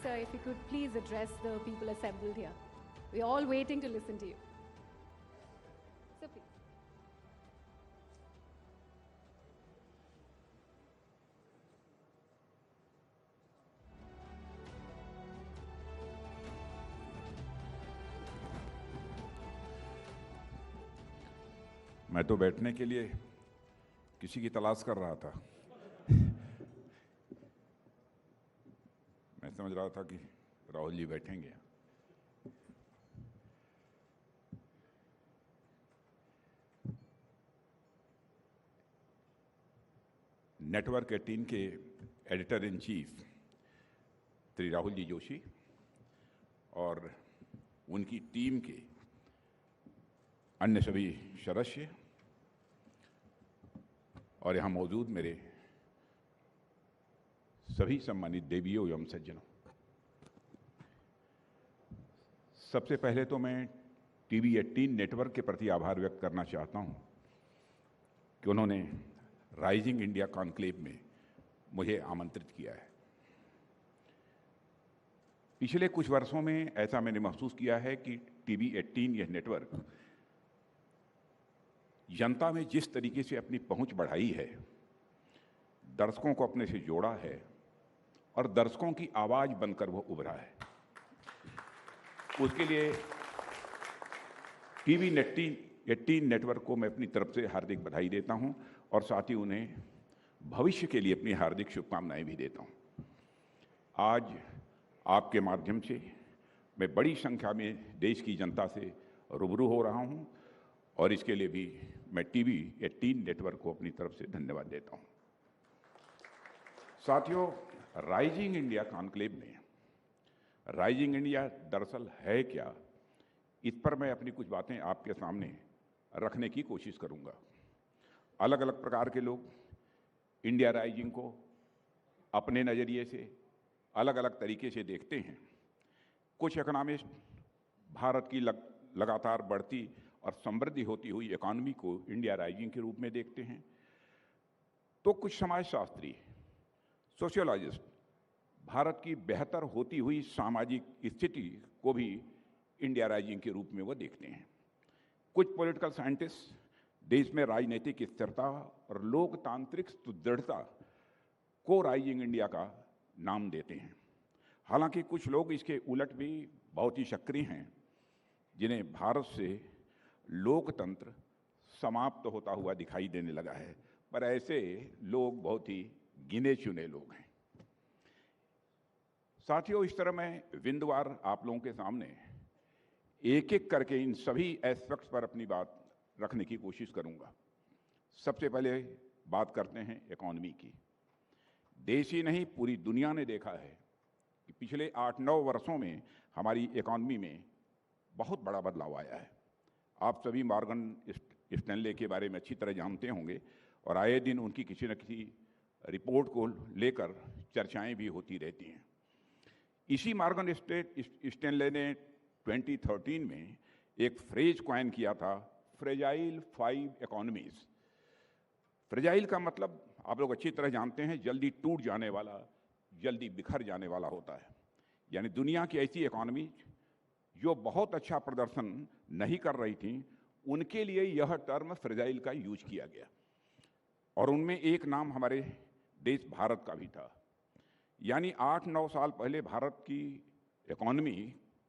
Minister, if you could please address the people assembled here. We're all waiting to listen to you. So please. मैं तो बैठने के लिए किसी की तलाश कर रहा था। मैं समझ रहा था कि राहुल जी बैठेंगे। नेटवर्क 18 के editor in chief Shri Rahul ji Joshi और उनकी टीम के अन्य सभी सदस्य और यहाँ मौजूद मेरे सभी सम्मानित देवियों एवं सज्जनों, सबसे पहले तो मैं टीवी 18 नेटवर्क के प्रति आभार व्यक्त करना चाहता हूँ कि उन्होंने राइजिंग इंडिया कॉन्क्लेव में मुझे आमंत्रित किया है। पिछले कुछ वर्षों में ऐसा मैंने महसूस किया है कि टीवी 18 यह नेटवर्क जनता में जिस तरीके से अपनी पहुंच बढ़ाई है, दर्शकों को अपने से जोड़ा है और दर्शकों की आवाज बनकर वो उभरा है, उसके लिए टीवी 18 नेटवर्क को मैं अपनी तरफ से हार्दिक बधाई देता हूं और साथ ही उन्हें भविष्य के लिए अपनी हार्दिक शुभकामनाएं भी देता हूं। आज आपके माध्यम से मैं बड़ी संख्या में देश की जनता से रूबरू हो रहा हूं और इसके लिए भी मैं टीवी 18 नेटवर्क को अपनी तरफ से धन्यवाद देता हूं। साथियों, राइजिंग इंडिया कॉन्क्लेव में राइजिंग इंडिया दरअसल है क्या, इस पर मैं अपनी कुछ बातें आपके सामने रखने की कोशिश करूंगा। अलग अलग प्रकार के लोग इंडिया राइजिंग को अपने नज़रिए से अलग अलग तरीके से देखते हैं। कुछ इकोनॉमिस्ट भारत की लगातार बढ़ती और समृद्धि होती हुई इकॉनमी को इंडिया राइजिंग के रूप में देखते हैं, तो कुछ समाजशास्त्री, सोशियोलॉजिस्ट भारत की बेहतर होती हुई सामाजिक स्थिति को भी इंडिया राइजिंग के रूप में वो देखते हैं। कुछ पॉलिटिकल साइंटिस्ट देश में राजनीतिक स्थिरता और लोकतांत्रिक सुदृढ़ता को राइजिंग इंडिया का नाम देते हैं। हालांकि कुछ लोग इसके उलट भी बहुत ही सक्रिय हैं, जिन्हें भारत से लोकतंत्र समाप्त होता हुआ दिखाई देने लगा है, पर ऐसे लोग बहुत ही गिने चुने लोग हैं। साथियों, इस तरह मैं बिंदुवार आप लोगों के सामने एक एक करके इन सभी एस्पेक्ट्स पर अपनी बात रखने की कोशिश करूंगा। सबसे पहले बात करते हैं इकॉनमी की। देश ही नहीं, पूरी दुनिया ने देखा है कि पिछले 8-9 वर्षों में हमारी इकॉनमी में बहुत बड़ा बदलाव आया है। आप सभी मॉर्गन स्टैनले के बारे में अच्छी तरह जानते होंगे और आए दिन उनकी किसी न किसी रिपोर्ट को लेकर चर्चाएं भी होती रहती हैं। इसी मॉर्गन स्टैनले ने 2013 में एक फ्रेज कॉइन किया था, फ्रेजाइल 5 इकोनॉमीज। फ्रेजाइल का मतलब आप लोग अच्छी तरह जानते हैं, जल्दी टूट जाने वाला, जल्दी बिखर जाने वाला होता है। यानी दुनिया की ऐसी इकोनॉमी जो बहुत अच्छा प्रदर्शन नहीं कर रही थी, उनके लिए यह टर्म फ्रेजाइल का यूज किया गया और उनमें एक नाम हमारे देश भारत का भी था। यानी 8-9 साल पहले भारत की इकोनॉमी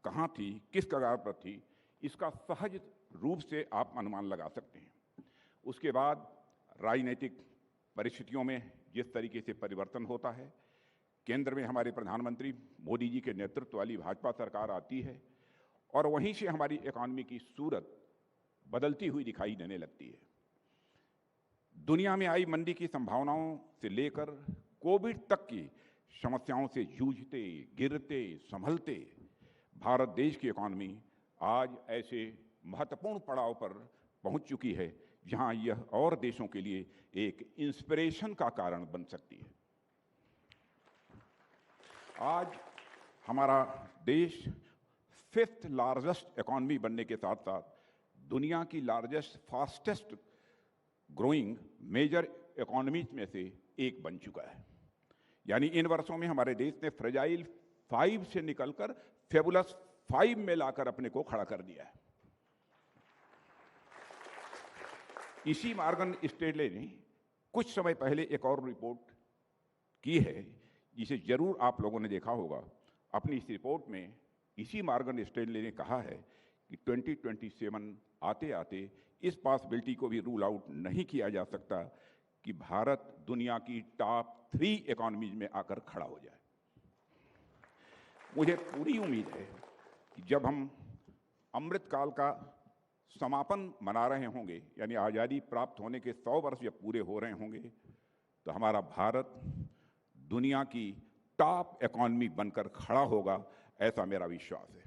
कहाँ थी, किस कगार पर थी, इसका सहज रूप से आप अनुमान लगा सकते हैं। उसके बाद राजनीतिक परिस्थितियों में जिस तरीके से परिवर्तन होता है, केंद्र में हमारे प्रधानमंत्री मोदी जी के नेतृत्व वाली भाजपा सरकार आती है और वहीं से हमारी इकोनॉमी की सूरत बदलती हुई दिखाई देने लगती है। दुनिया में आई मंदी की संभावनाओं से लेकर कोविड तक की समस्याओं से जूझते, गिरते, संभलते भारत देश की इकोनॉमी आज ऐसे महत्वपूर्ण पड़ाव पर पहुंच चुकी है जहां यह और देशों के लिए एक इंस्पिरेशन का कारण बन सकती है। आज हमारा देश 5th लार्जेस्ट इकोनॉमी बनने के साथ साथ दुनिया की largest fastest growing major economies में से एक बन चुका है। यानी इन वर्षों में हमारे देश ने फ्रेजाइल 5 से निकलकर फेबुलस 5 में लाकर अपने को खड़ा कर दिया है। इसी मॉर्गन स्टैनले ने कुछ समय पहले एक और रिपोर्ट की है, जिसे जरूर आप लोगों ने देखा होगा। अपनी इस रिपोर्ट में इसी मॉर्गन स्टैनले ने कहा है कि 2027 आते आते इस पॉसिबिलिटी को भी रूल आउट नहीं किया जा सकता कि भारत दुनिया की टॉप 3 इकोनॉमीज में आकर खड़ा हो जाए। मुझे पूरी उम्मीद है कि जब हम अमृतकाल का समापन मना रहे होंगे, यानी आज़ादी प्राप्त होने के 100 वर्ष जब पूरे हो रहे होंगे, तो हमारा भारत दुनिया की टॉप इकोनॉमी बनकर खड़ा होगा, ऐसा मेरा विश्वास है।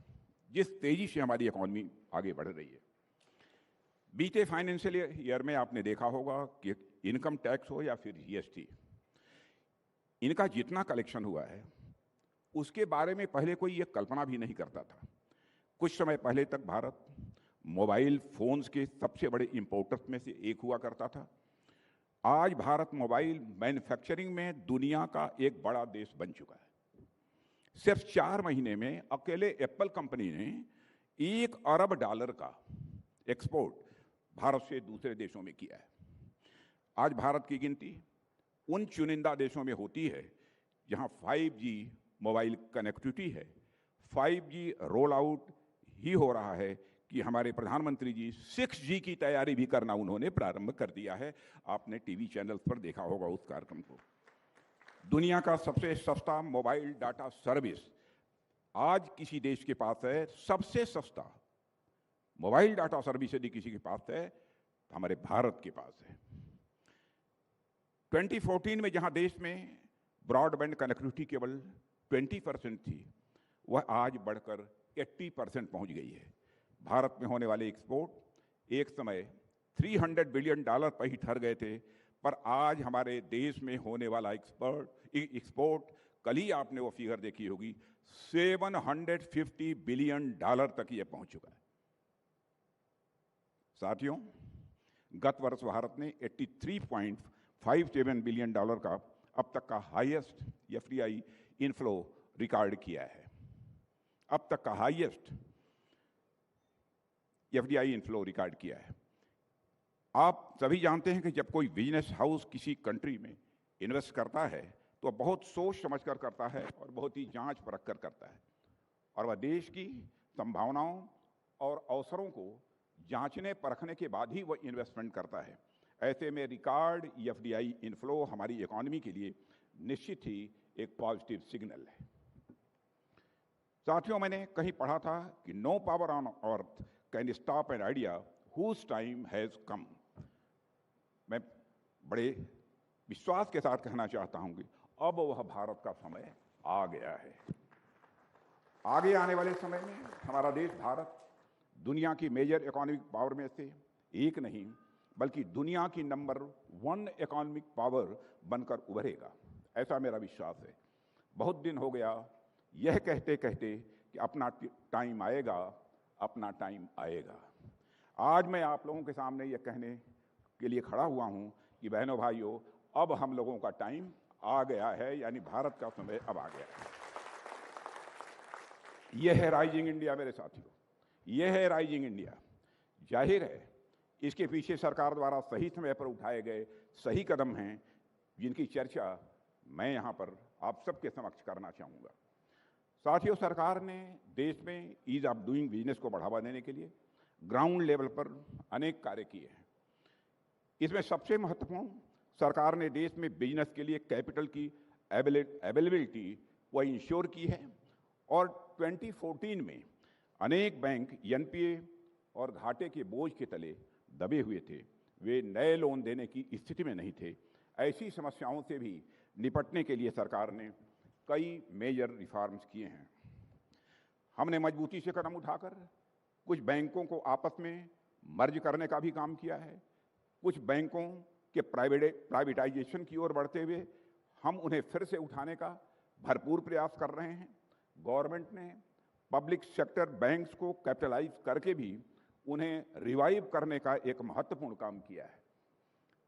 जिस तेजी से हमारी इकोनॉमी आगे बढ़ रही है, बीते फाइनेंशियल ईयर में आपने देखा होगा कि इनकम टैक्स हो या फिर जीएसटी, इनका जितना कलेक्शन हुआ है उसके बारे में पहले कोई ये कल्पना भी नहीं करता था। कुछ समय पहले तक भारत मोबाइल फोन्स के सबसे बड़े इंपोर्टर्स में से एक हुआ करता था। आज भारत मोबाइल मैन्युफैक्चरिंग में दुनिया का एक बड़ा देश बन चुका है। सिर्फ 4 महीने में अकेले एप्पल कंपनी ने $1 अरब का एक्सपोर्ट भारत से दूसरे देशों में किया है। आज भारत की गिनती उन चुनिंदा देशों में होती है जहां 5G मोबाइल कनेक्टिविटी है। 5G रोल आउट ही हो रहा है कि हमारे प्रधानमंत्री जी 6G की तैयारी भी करना उन्होंने प्रारंभ कर दिया है। आपने टीवी चैनल्स पर देखा होगा उस कार्यक्रम को। दुनिया का सबसे सस्ता मोबाइल डाटा सर्विस आज किसी देश के पास है, सबसे सस्ता मोबाइल डाटा सर्विस यदि किसी के पास है तो हमारे भारत के पास है। 2014 में जहां देश में ब्रॉडबैंड कनेक्टिविटी केवल 20% थी, वह आज बढ़कर 80% पहुंच गई है। भारत में होने वाले एक्सपोर्ट एक समय $300 बिलियन पर ही ठहर गए थे, पर आज हमारे देश में होने वाला एक्सपोर्ट कल ही आपने वो फिगर देखी होगी, $750 बिलियन तक ये पहुंच चुका है। साथियों, गत वर्ष भारत ने $83.57 बिलियन का अब तक का हाईएस्ट एफडीआई इनफ्लो रिकॉर्ड किया है। अब तक का हाईएस्ट एफडीआई इनफ्लो रिकॉर्ड किया है। आप सभी जानते हैं कि जब कोई बिजनेस हाउस किसी कंट्री में इन्वेस्ट करता है तो बहुत सोच समझ कर करता है और बहुत ही जांच परख कर करता है, और वह देश की संभावनाओं और अवसरों को जांचने परखने के बाद ही वह इन्वेस्टमेंट करता है। ऐसे में रिकॉर्ड एफडीआई इनफ्लो हमारी इकोनॉमी के लिए निश्चित ही एक पॉजिटिव सिग्नल है। साथियों, मैंने कहीं पढ़ा था कि no power on earth can stop an idea whose time has come. मैं बड़े विश्वास के साथ कहना चाहता हूं कि अब वह भारत का समय आ गया है। आगे आने वाले समय में हमारा देश भारत दुनिया की मेजर इकोनॉमिक पावर में से एक नहीं बल्कि दुनिया की नंबर 1 इकोनॉमिक पावर बनकर उभरेगा, ऐसा मेरा विश्वास है। बहुत दिन हो गया यह कहते कहते कि अपना टाइम आएगा, अपना टाइम आएगा। आज मैं आप लोगों के सामने यह कहने के लिए खड़ा हुआ हूं कि बहनों भाइयों, अब हम लोगों का टाइम आ गया है, यानी भारत का समय अब आ गया है। यह है राइजिंग इंडिया मेरे साथियों, यह है राइजिंग इंडिया। जाहिर है इसके पीछे सरकार द्वारा सही समय पर उठाए गए सही कदम हैं, जिनकी चर्चा मैं यहाँ पर आप सबके समक्ष करना चाहूँगा। साथियों, सरकार ने देश में ईज ऑफ डूइंग बिजनेस को बढ़ावा देने के लिए ग्राउंड लेवल पर अनेक कार्य किए हैं। इसमें सबसे महत्वपूर्ण, सरकार ने देश में बिजनेस के लिए कैपिटल की अवेलेबिलिटी वो इंश्योर की है, और 2014 में अनेक बैंक एनपीए और घाटे के बोझ के तले दबे हुए थे। वे नए लोन देने की स्थिति में नहीं थे। ऐसी समस्याओं से भी निपटने के लिए सरकार ने कई मेजर रिफॉर्म्स किए हैं। हमने मजबूती से कदम उठाकर कुछ बैंकों को आपस में मर्ज करने का भी काम किया है। कुछ बैंकों के प्राइवेटाइजेशन की ओर बढ़ते हुए हम उन्हें फिर से उठाने का भरपूर प्रयास कर रहे हैं। गवर्नमेंट ने पब्लिक सेक्टर बैंक्स को कैपिटलाइज करके भी उन्हें रिवाइव करने का एक महत्वपूर्ण काम किया है।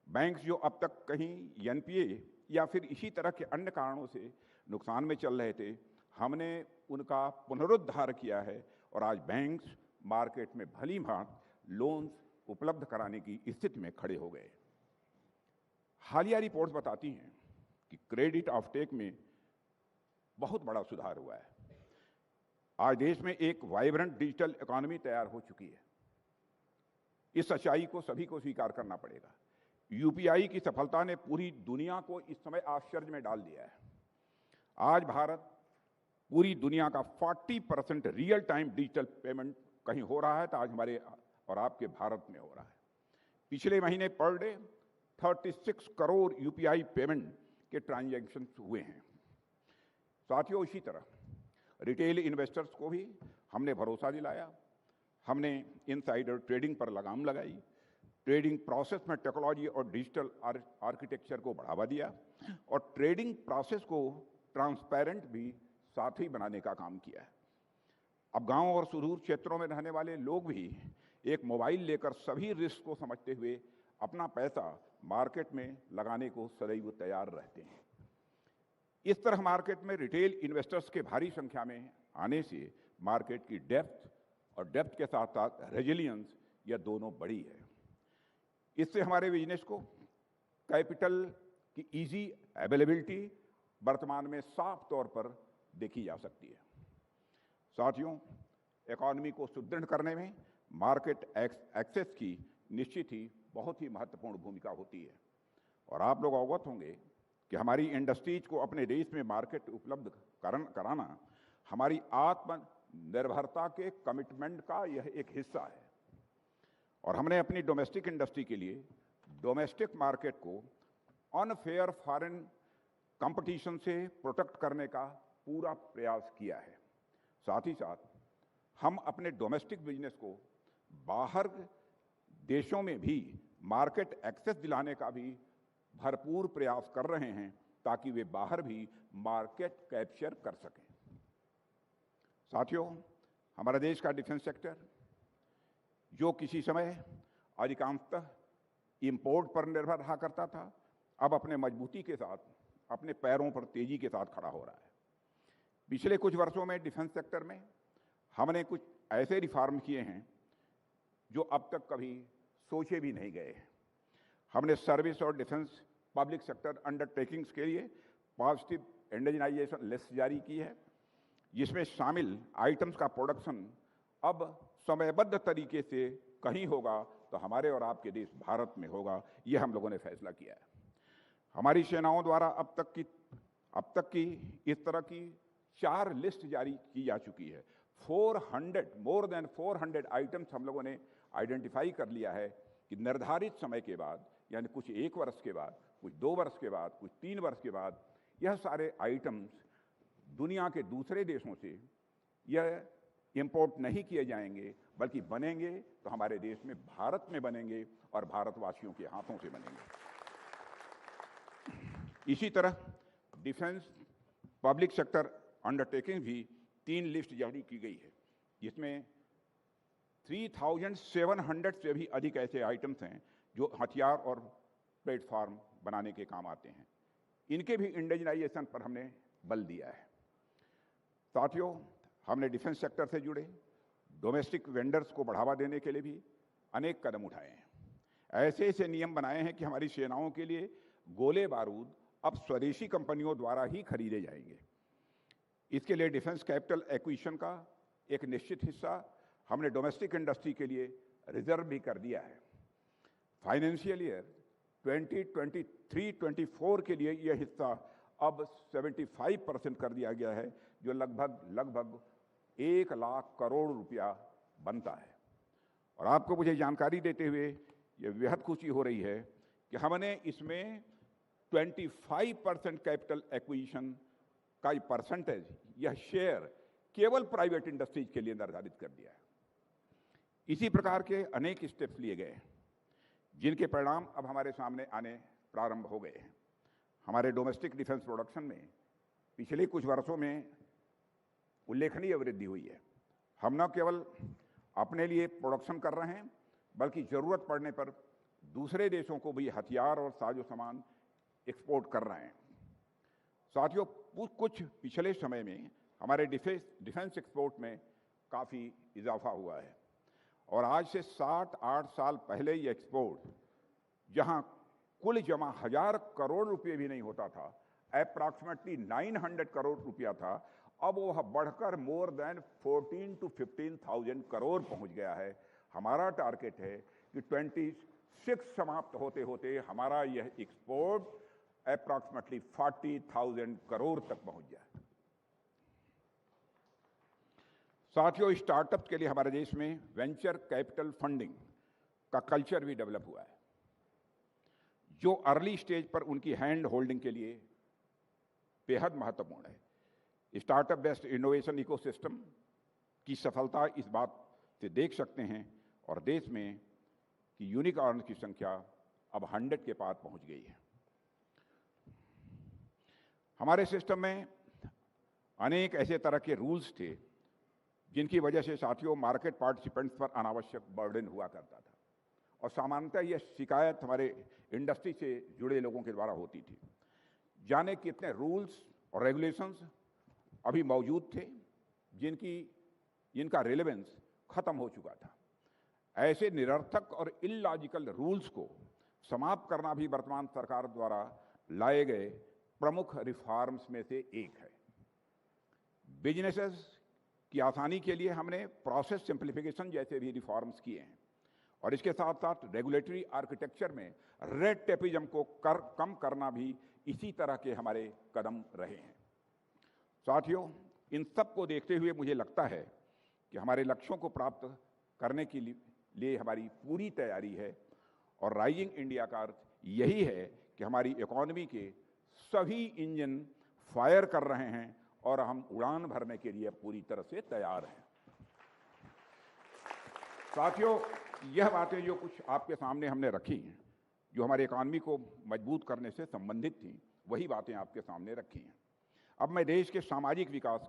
बैंक्स जो अब तक कहीं एनपीए या फिर इसी तरह के अन्य कारणों से नुकसान में चल रहे थे, हमने उनका पुनरुद्धार किया है और आज बैंक्स मार्केट में भली भांति लोन्स उपलब्ध कराने की स्थिति में खड़े हो गए। हालिया रिपोर्ट्स बताती हैं कि क्रेडिट ऑफटेक में बहुत बड़ा सुधार हुआ है। आज देश में एक वाइब्रेंट डिजिटल इकोनॉमी तैयार हो चुकी है। इस सच्चाई को सभी को स्वीकार करना पड़ेगा। यूपीआई की सफलता ने पूरी दुनिया को इस समय आश्चर्य में डाल दिया है। आज भारत पूरी दुनिया का 40% रियल टाइम डिजिटल पेमेंट कहीं हो रहा है तो आज हमारे और आपके भारत में हो रहा है। पिछले महीने per day 36 crore UPI payment के ट्रांजैक्शन हुए हैं। साथियों, इसी तरह रिटेल इन्वेस्टर्स को भी हमने भरोसा दिलाया। हमने इनसाइडर ट्रेडिंग पर लगाम लगाई, ट्रेडिंग प्रोसेस में टेक्नोलॉजी और डिजिटल आर्किटेक्चर को बढ़ावा दिया और ट्रेडिंग प्रोसेस को ट्रांसपेरेंट भी साथ ही बनाने का काम किया है। अब गांव और सुदूर क्षेत्रों में रहने वाले लोग भी एक मोबाइल लेकर सभी रिस्क को समझते हुए अपना पैसा मार्केट में लगाने को सदैव तैयार रहते हैं। इस तरह मार्केट में रिटेल इन्वेस्टर्स के भारी संख्या में आने से मार्केट की डेप्थ और डेप्थ के साथ साथ रेजिलियंस यह दोनों बढ़ी है। इससे हमारे बिजनेस को कैपिटल की इजी अवेलेबिलिटी वर्तमान में साफ तौर पर देखी जा सकती है। साथियों, इकोनॉमी को सुदृढ़ करने में मार्केट एक्सेस की निश्चित ही बहुत ही महत्वपूर्ण भूमिका होती है और आप लोग अवगत होंगे कि हमारी इंडस्ट्रीज को अपने देश में मार्केट उपलब्ध कराना हमारी आत्मनिर्भरता के कमिटमेंट का यह एक हिस्सा है और हमने अपनी डोमेस्टिक इंडस्ट्री के लिए डोमेस्टिक मार्केट को अनफेयर फॉरेन कंपटीशन से प्रोटेक्ट करने का पूरा प्रयास किया है। साथ ही साथ हम अपने डोमेस्टिक बिजनेस को बाहर देशों में भी मार्केट एक्सेस दिलाने का भी भरपूर प्रयास कर रहे हैं ताकि वे बाहर भी मार्केट कैप्चर कर सकें। साथियों, हमारा देश का डिफेंस सेक्टर जो किसी समय अधिकांशतः इंपोर्ट पर निर्भर रहा करता था, अब अपने मजबूती के साथ अपने पैरों पर तेजी के साथ खड़ा हो रहा है। पिछले कुछ वर्षों में डिफेंस सेक्टर में हमने कुछ ऐसे रिफॉर्म किए हैं जो अब तक कभी सोचे भी नहीं गए हैं। हमने सर्विस और डिफेंस पब्लिक सेक्टर अंडरटेकिंग्स के लिए पॉजिटिव इंडिजिनाइजेशन लिस्ट जारी की है, जिसमें शामिल आइटम्स का प्रोडक्शन अब समयबद्ध तरीके से कहीं होगा तो हमारे और आपके देश भारत में होगा। यह हम लोगों ने फैसला किया है। हमारी सेनाओं द्वारा अब तक की इस तरह की 4 लिस्ट जारी की जा चुकी है। मोर देन 400 आइटम्स हम लोगों ने आइडेंटिफाई कर लिया है कि निर्धारित समय के बाद, यानी कुछ 1 वर्ष के बाद, कुछ 2 वर्ष के बाद, कुछ 3 वर्ष के बाद, यह सारे आइटम्स दुनिया के दूसरे देशों से यह इंपोर्ट नहीं किए जाएंगे, बल्कि बनेंगे तो हमारे देश में भारत में बनेंगे और भारतवासियों के हाथों से बनेंगे। इसी तरह डिफेंस पब्लिक सेक्टर अंडरटेकिंग भी 3 लिस्ट जारी की गई है, जिसमें 3700 से भी अधिक ऐसे आइटम्स हैं जो हथियार और प्लेटफॉर्म बनाने के काम आते हैं। इनके भी इंडिजिनाइजेशन पर हमने बल दिया है। साथियों, हमने डिफेंस सेक्टर से जुड़े डोमेस्टिक वेंडर्स को बढ़ावा देने के लिए भी अनेक कदम उठाए हैं। ऐसे ऐसे नियम बनाए हैं कि हमारी सेनाओं के लिए गोले बारूद अब स्वदेशी कंपनियों द्वारा ही खरीदे जाएंगे। इसके लिए डिफेंस कैपिटल एक्विजिशन का एक निश्चित हिस्सा हमने डोमेस्टिक इंडस्ट्री के लिए रिजर्व भी कर दिया है। फाइनेंशियल ईयर 2023-24 के लिए यह हिस्सा अब 75% कर दिया गया है, जो लगभग 1 लाख करोड़ रुपया बनता है। और आपको मुझे जानकारी देते हुए यह बेहद खुशी हो रही है कि हमने इसमें 25% कैपिटल एक्विजिशन का परसेंटेज, यह शेयर केवल प्राइवेट इंडस्ट्रीज के लिए निर्धारित कर दिया है। इसी प्रकार के अनेक स्टेप्स लिए गए हैं, जिनके परिणाम अब हमारे सामने आने प्रारंभ हो गए हैं। हमारे डोमेस्टिक डिफेंस प्रोडक्शन में पिछले कुछ वर्षों में उल्लेखनीय वृद्धि हुई है। हम न केवल अपने लिए प्रोडक्शन कर रहे हैं, बल्कि जरूरत पड़ने पर दूसरे देशों को भी हथियार और साजो सामान एक्सपोर्ट कर रहे हैं। साथियों, कुछ पिछले समय में हमारे डिफेंस एक्सपोर्ट में काफ़ी इजाफा हुआ है और आज से 7-8 साल पहले ये एक्सपोर्ट, जहां कुल जमा 1000 करोड़ रुपए भी नहीं होता था, अप्रॉक्सीमेटली 900 करोड़ रुपया था, अब वह बढ़कर मोर देन 14 to 15,000 करोड़ पहुंच गया है। हमारा टारगेट है कि 26 समाप्त होते होते हमारा यह एक्सपोर्ट अप्रॉक्सीमेटली 40,000 करोड़ तक पहुंच जाए। साथियों, स्टार्टअप के लिए हमारे देश में वेंचर कैपिटल फंडिंग का कल्चर भी डेवलप हुआ है, जो अर्ली स्टेज पर उनकी हैंड होल्डिंग के लिए बेहद महत्वपूर्ण है। स्टार्टअप बेस्ड इनोवेशन इकोसिस्टम की सफलता इस बात से देख सकते हैं और देश में कि यूनिकॉर्न की संख्या अब 100 के पार पहुंच गई है। हमारे सिस्टम में अनेक ऐसे तरह के रूल्स थे जिनकी वजह से साथियों मार्केट पार्टिसिपेंट्स पर अनावश्यक बर्डन हुआ करता था और सामान्यतः यह शिकायत हमारे इंडस्ट्री से जुड़े लोगों के द्वारा होती थी। जाने कितने रूल्स और रेगुलेशंस अभी मौजूद थे जिनका रिलेवेंस खत्म हो चुका था। ऐसे निरर्थक और इलॉजिकल रूल्स को समाप्त करना भी वर्तमान सरकार द्वारा लाए गए प्रमुख रिफॉर्म्स में से एक है। बिजनेसेस की आसानी के लिए हमने प्रोसेस सिंप्लीफिकेशन जैसे भी रिफॉर्म्स किए हैं और इसके साथ साथ रेगुलेटरी आर्किटेक्चर में रेड टेपिज्म को कम करना भी इसी तरह के हमारे कदम रहे हैं। साथियों, इन सब को देखते हुए मुझे लगता है कि हमारे लक्ष्यों को प्राप्त करने के लिए हमारी पूरी तैयारी है और राइजिंग इंडिया का अर्थ यही है कि हमारी इकोनॉमी के सभी इंजन फायर कर रहे हैं और हम उड़ान भरने के लिए पूरी तरह से तैयार हैं। साथियों, यह बातें जो कुछ आपके सामने हमने रखी हैं, जो हमारे इकोनॉमी को मजबूत करने से संबंधित थी, वही बातें आपके सामने रखी हैं। अब मैं देश के सामाजिक विकास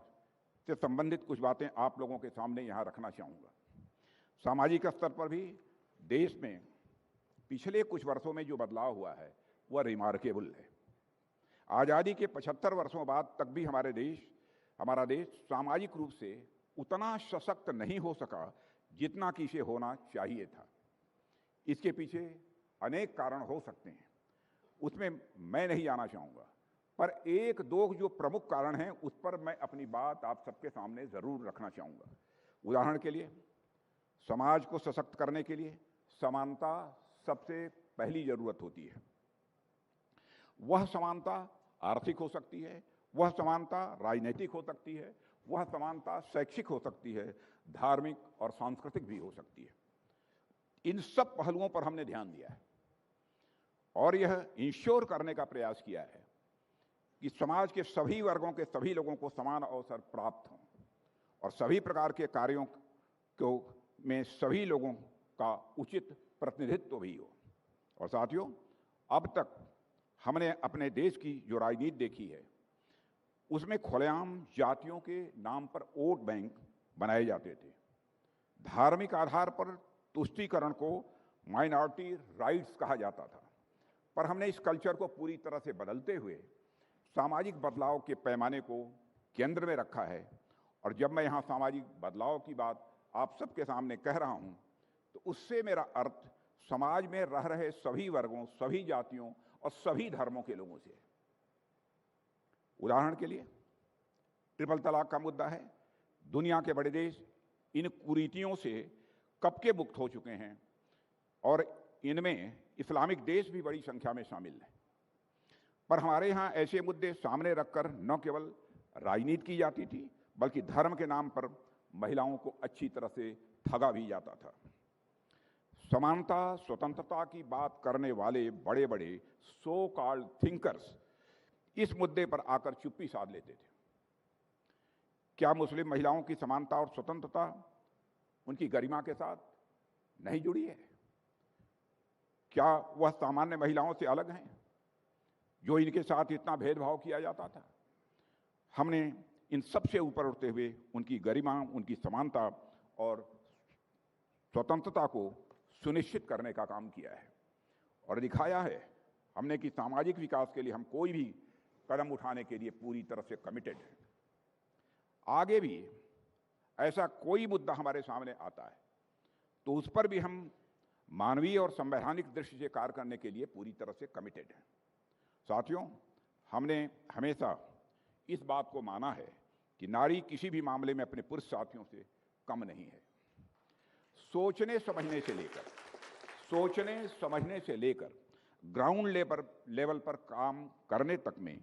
से संबंधित कुछ बातें आप लोगों के सामने यहाँ रखना चाहूँगा। सामाजिक स्तर पर भी देश में पिछले कुछ वर्षों में जो बदलाव हुआ है वह रिमार्केबल है। आज़ादी के 75 वर्षों बाद तक भी हमारा देश सामाजिक रूप से उतना सशक्त नहीं हो सका जितना कि इसे होना चाहिए था। इसके पीछे अनेक कारण हो सकते हैं, उसमें मैं नहीं जाना चाहूँगा, पर एक दो जो प्रमुख कारण हैं उस पर मैं अपनी बात आप सबके सामने ज़रूर रखना चाहूँगा। उदाहरण के लिए, समाज को सशक्त करने के लिए समानता सबसे पहली जरूरत होती है। वह समानता आर्थिक हो सकती है, वह समानता राजनीतिक हो सकती है, वह समानता शैक्षिक हो सकती है, धार्मिक और सांस्कृतिक भी हो सकती है। इन सब पहलुओं पर हमने ध्यान दिया है और यह इंश्योर करने का प्रयास किया है कि समाज के सभी वर्गों के सभी लोगों को समान अवसर प्राप्त हों और सभी प्रकार के कार्यों में सभी लोगों का उचित प्रतिनिधित्व भी हो। और साथियों, अब तक हमने अपने देश की जो राजनीति देखी है उसमें खुलेआम जातियों के नाम पर वोट बैंक बनाए जाते थे। धार्मिक आधार पर तुष्टीकरण को माइनॉरिटी राइट्स कहा जाता था, पर हमने इस कल्चर को पूरी तरह से बदलते हुए सामाजिक बदलाव के पैमाने को केंद्र में रखा है। और जब मैं यहाँ सामाजिक बदलाव की बात आप सबके सामने कह रहा हूँ तो उससे मेरा अर्थ समाज में रह रहे सभी वर्गों, सभी जातियों और सभी धर्मों के लोगों से है। उदाहरण के लिए, ट्रिपल तलाक का मुद्दा है। दुनिया के बड़े देश इन कुरीतियों से कब के मुक्त हो चुके हैं और इनमें इस्लामिक देश भी बड़ी संख्या में शामिल हैं, पर हमारे यहाँ ऐसे मुद्दे सामने रखकर न केवल राजनीति की जाती थी बल्कि धर्म के नाम पर महिलाओं को अच्छी तरह से ठगा भी जाता था। समानता, स्वतंत्रता की बात करने वाले बड़े बड़े सो कॉल्ड थिंकर्स इस मुद्दे पर आकर चुप्पी साध लेते थे। क्या मुस्लिम महिलाओं की समानता और स्वतंत्रता उनकी गरिमा के साथ नहीं जुड़ी है? क्या वह सामान्य महिलाओं से अलग हैं जो इनके साथ इतना भेदभाव किया जाता था? हमने इन सबसे ऊपर उठते हुए उनकी गरिमा, उनकी समानता और स्वतंत्रता को सुनिश्चित करने का काम किया है और दिखाया है हमने कि सामाजिक विकास के लिए हम कोई भी कदम उठाने के लिए पूरी तरह से कमिटेड हैं। आगे भी ऐसा कोई मुद्दा हमारे सामने आता है तो उस पर भी हम मानवीय और संवैधानिक दृष्टि से कार्य करने के लिए पूरी तरह से कमिटेड हैं। साथियों, हमने हमेशा इस बात को माना है कि नारी किसी भी मामले में अपने पुरुष साथियों से कम नहीं है। सोचने समझने से लेकर ग्राउंड लेवल पर काम करने तक में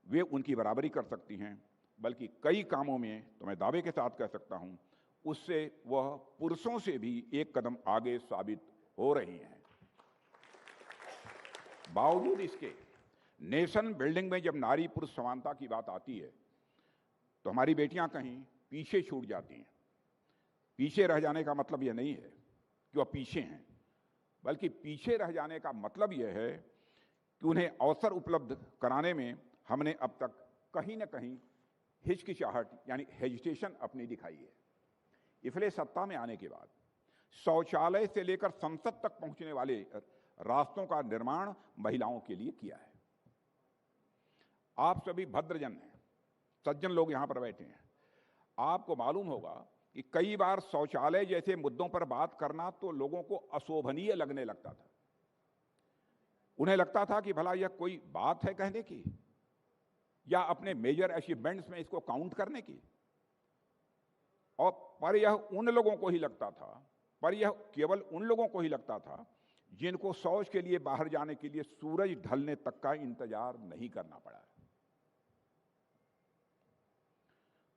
वे उनकी बराबरी कर सकती हैं, बल्कि कई कामों में तो मैं दावे के साथ कह सकता हूं उससे वह पुरुषों से भी एक कदम आगे साबित हो रही हैं। बावजूद इसके नेशन बिल्डिंग में जब नारी पुरुष समानता की बात आती है तो हमारी बेटियां कहीं पीछे छूट जाती हैं। पीछे रह जाने का मतलब यह नहीं है कि वह पीछे हैं, बल्कि पीछे रह जाने का मतलब यह है कि उन्हें अवसर उपलब्ध कराने में हमने अब तक कहीं न कहीं हिचकिचाहट यानी हेजिटेशन अपनी दिखाई है। इसलिए सत्ता में आने के बाद शौचालय से लेकर संसद तक पहुंचने वाले रास्तों का निर्माण महिलाओं के लिए किया है। आप सभी भद्रजन हैं, सज्जन लोग यहां पर बैठे हैं। आपको मालूम होगा कि कई बार शौचालय जैसे मुद्दों पर बात करना तो लोगों को अशोभनीय लगने लगता था। उन्हें लगता था कि भला यह कोई बात है कहने की या अपने मेजर अचीवमेंट्स में इसको काउंट करने की। और पर यह केवल उन लोगों को ही लगता था जिनको शौच के लिए बाहर जाने के लिए सूरज ढलने तक का इंतजार नहीं करना पड़ा।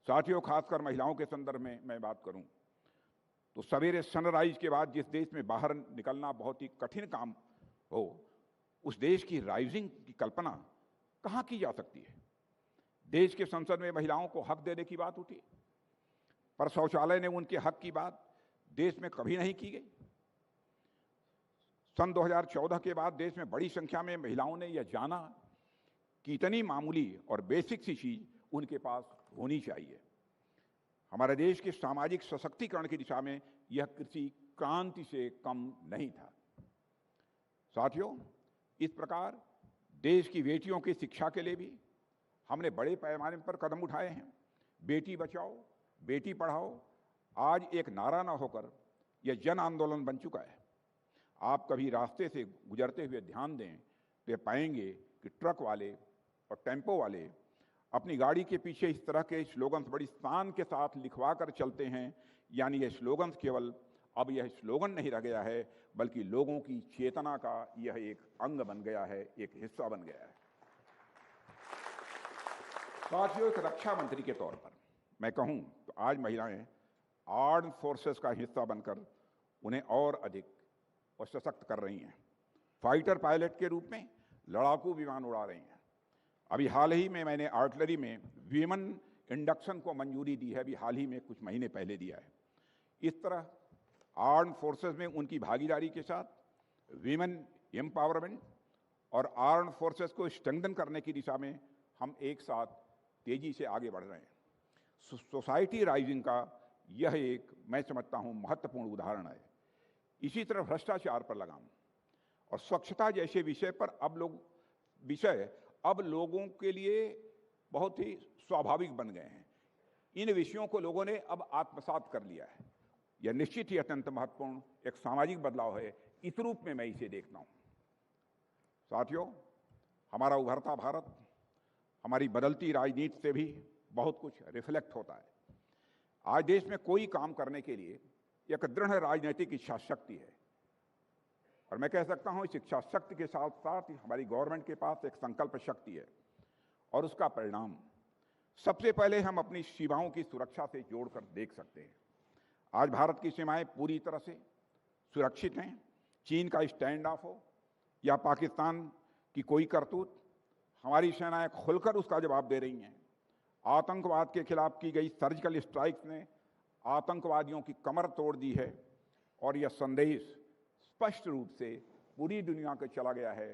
साथियों, खासकर महिलाओं के संदर्भ में मैं बात करूं तो सवेरे सनराइज के बाद जिस देश में बाहर निकलना बहुत ही कठिन काम हो, उस देश की राइजिंग की कल्पना कहां की जा सकती है। देश के संसद में महिलाओं को हक देने की बात उठी, पर शौचालय ने उनके हक की बात देश में कभी नहीं की गई। सन 2014 के बाद देश में बड़ी संख्या में महिलाओं ने यह जाना कि इतनी मामूली और बेसिक सी चीज उनके पास होनी चाहिए। हमारे देश के सामाजिक सशक्तिकरण की दिशा में यह किसी क्रांति से कम नहीं था। साथियों, इस प्रकार देश की बेटियों की शिक्षा के लिए भी हमने बड़े पैमाने पर कदम उठाए हैं। बेटी बचाओ, बेटी पढ़ाओ आज एक नारा न होकर यह जन आंदोलन बन चुका है। आप कभी रास्ते से गुजरते हुए ध्यान दें तो ये पाएंगे कि ट्रक वाले और टेम्पो वाले अपनी गाड़ी के पीछे इस तरह के स्लोगन्स बड़ी शान के साथ लिखवा कर चलते हैं। यानी यह स्लोगन्स केवल अब यह स्लोगन नहीं रह गया है, बल्कि लोगों की चेतना का यह एक अंग बन गया है, एक हिस्सा बन गया है। साथियों, एक रक्षा मंत्री के तौर पर मैं कहूं तो आज महिलाएं आर्म्ड फोर्सेस का हिस्सा बनकर उन्हें और अधिक और सशक्त कर रही हैं। फाइटर पायलट के रूप में लड़ाकू विमान उड़ा रही हैं। अभी हाल ही में मैंने आर्टिलरी में वीमेन इंडक्शन को मंजूरी दी है, अभी हाल ही में कुछ महीने पहले दिया है। इस तरह आर्म फोर्सेस में उनकी भागीदारी के साथ वीमेन एम्पावरमेंट और आर्म फोर्सेस को स्ट्रेंथन करने की दिशा में हम एक साथ तेजी से आगे बढ़ रहे हैं। सोसाइटी राइजिंग का यह एक मैं समझता हूं महत्वपूर्ण उदाहरण है। इसी तरह भ्रष्टाचार पर लगाम और स्वच्छता जैसे विषय पर अब लोगों के लिए बहुत ही स्वाभाविक बन गए हैं। इन विषयों को लोगों ने अब आत्मसात कर लिया है। यह निश्चित ही अत्यंत महत्वपूर्ण एक सामाजिक बदलाव है। इस रूप में मैं इसे देखता हूं। साथियों, हमारा उभरता भारत हमारी बदलती राजनीति से भी बहुत कुछ रिफ्लेक्ट होता है। आज देश में कोई काम करने के लिए एक दृढ़ राजनीतिक इच्छा शक्ति है, और मैं कह सकता हूं इस इच्छा शक्ति के साथ साथ हमारी गवर्नमेंट के पास एक संकल्प शक्ति है। और उसका परिणाम सबसे पहले हम अपनी सीमाओं की सुरक्षा से जोड़कर देख सकते हैं। आज भारत की सीमाएं पूरी तरह से सुरक्षित हैं। चीन का स्टैंड ऑफ हो या पाकिस्तान की कोई करतूत, हमारी सेनाएं खुलकर उसका जवाब दे रही हैं। आतंकवाद के खिलाफ की गई सर्जिकल स्ट्राइक्स ने आतंकवादियों की कमर तोड़ दी है, और यह संदेश स्पष्ट रूप से पूरी दुनिया को चला गया है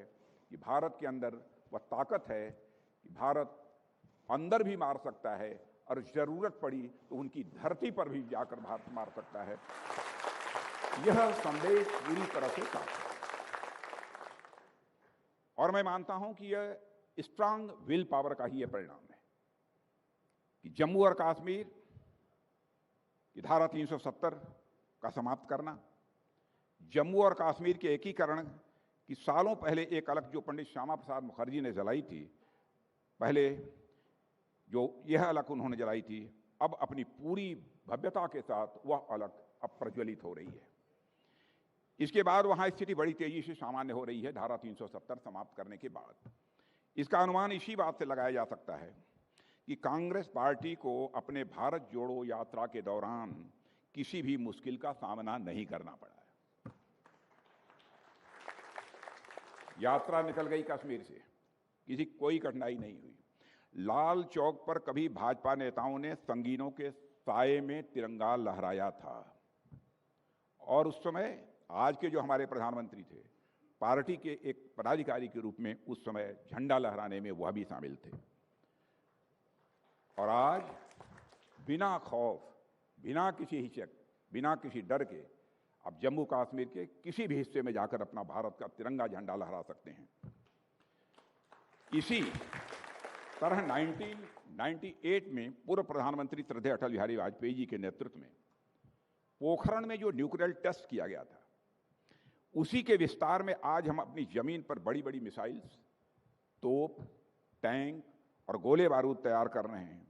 कि भारत के अंदर वह ताकत है कि भारत अंदर भी मार सकता है और जरूरत पड़ी तो उनकी धरती पर भी जाकर भारत मार सकता है। यह संदेश पूरी तरह से साफ है, और मैं मानता हूं कि यह स्ट्रांग विल पावर का ही यह परिणाम है कि जम्मू और कश्मीर कि धारा 370 का समाप्त करना, जम्मू और कश्मीर के एकीकरण की सालों पहले एक अलग जो पंडित श्यामा प्रसाद मुखर्जी ने जलाई थी, पहले जो यह अलग उन्होंने जलाई थी, अब अपनी पूरी भव्यता के साथ वह अलग अब प्रज्वलित हो रही है। इसके बाद वहां स्थिति बड़ी तेजी से सामान्य हो रही है धारा 370 समाप्त करने के बाद। इसका अनुमान इसी बात से लगाया जा सकता है कि कांग्रेस पार्टी को अपने भारत जोड़ो यात्रा के दौरान किसी भी मुश्किल का सामना नहीं करना पड़ा है। यात्रा निकल गई कश्मीर से, कोई कठिनाई नहीं हुई। लाल चौक पर कभी भाजपा नेताओं ने संगीनों के साए में तिरंगा लहराया था, और उस समय आज के जो हमारे प्रधानमंत्री थे, पार्टी के एक पदाधिकारी के रूप में उस समय झंडा लहराने में वह भी शामिल थे। और आज बिना खौफ, बिना किसी हिचक, बिना किसी डर के अब जम्मू कश्मीर के किसी भी हिस्से में जाकर अपना भारत का तिरंगा झंडा लहरा सकते हैं। इसी तरह 1998 में पूर्व प्रधानमंत्री श्रद्धेय अटल बिहारी वाजपेयी जी के नेतृत्व में पोखरण में जो न्यूक्लियर टेस्ट किया गया था, उसी के विस्तार में आज हम अपनी जमीन पर बड़ी बड़ी मिसाइल्स, तोप, टैंक और गोले बारूद तैयार कर रहे हैं।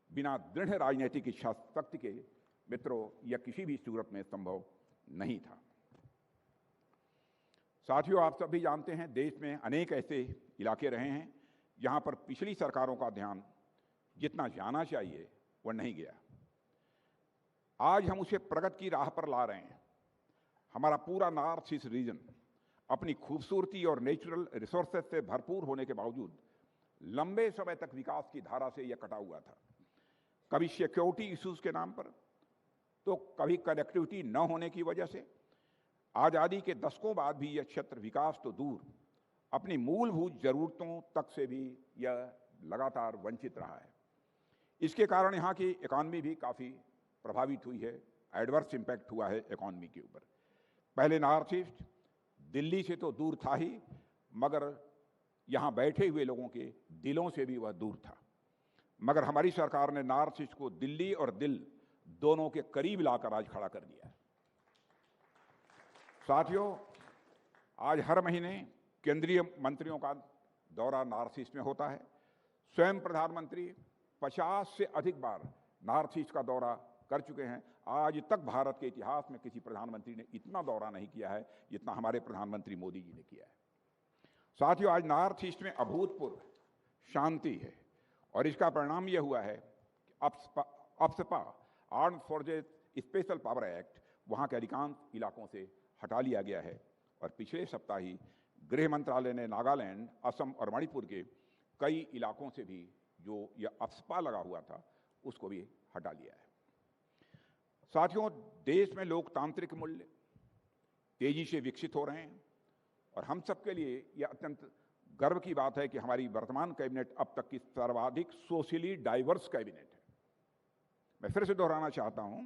बिना दृढ़ राजनीतिक इच्छा शक्ति के मित्रों यह किसी भी सूरत में संभव नहीं था। साथियों, आप सब भी जानते हैं देश में अनेक ऐसे इलाके रहे हैं जहां पर पिछली सरकारों का ध्यान जितना जाना चाहिए वह नहीं गया। आज हम उसे प्रगति की राह पर ला रहे हैं। हमारा पूरा नॉर्थ ईस्ट रीजन अपनी खूबसूरती और नेचुरल रिसोर्सेज से भरपूर होने के बावजूद लंबे समय तक विकास की धारा से यह कटा हुआ था। कभी सिक्योरिटी इश्यूज के नाम पर, तो कभी कनेक्टिविटी न होने की वजह से। आज़ादी के दशकों बाद भी यह क्षेत्र विकास तो दूर, अपनी मूलभूत जरूरतों तक से भी यह लगातार वंचित रहा है। इसके कारण यहाँ की इकॉनमी भी काफ़ी प्रभावित हुई है, एडवर्स इम्पैक्ट हुआ है इकॉनमी के ऊपर। पहले नॉर्थ ईस्ट दिल्ली से तो दूर था ही, मगर यहाँ बैठे हुए लोगों के दिलों से भी वह दूर था। मगर हमारी सरकार ने नॉर्थ ईस्ट को दिल्ली और दिल दोनों के करीब लाकर आज खड़ा कर दिया है। साथियों, आज हर महीने केंद्रीय मंत्रियों का दौरा नॉर्थ ईस्ट में होता है। स्वयं प्रधानमंत्री 50 से अधिक बार नॉर्थ ईस्ट का दौरा कर चुके हैं। आज तक भारत के इतिहास में किसी प्रधानमंत्री ने इतना दौरा नहीं किया है जितना हमारे प्रधानमंत्री मोदी जी ने किया है। साथियों, आज नॉर्थ ईस्ट में अभूतपूर्व शांति है, और इसका परिणाम यह हुआ है कि AFSPA armed forces special power act वहाँ के अधिकांश इलाकों से हटा लिया गया है, और पिछले सप्ताह ही गृह मंत्रालय ने नागालैंड, असम और मणिपुर के कई इलाकों से भी जो यह अप्सपा लगा हुआ था उसको भी हटा लिया है। साथियों, देश में लोकतांत्रिक मूल्य तेजी से विकसित हो रहे हैं, और हम सबके लिए यह अत्यंत गर्व की बात है कि हमारी वर्तमान कैबिनेट अब तक की सर्वाधिक सोशली डाइवर्स कैबिनेट है। मैं फिर से दोहराना चाहता हूं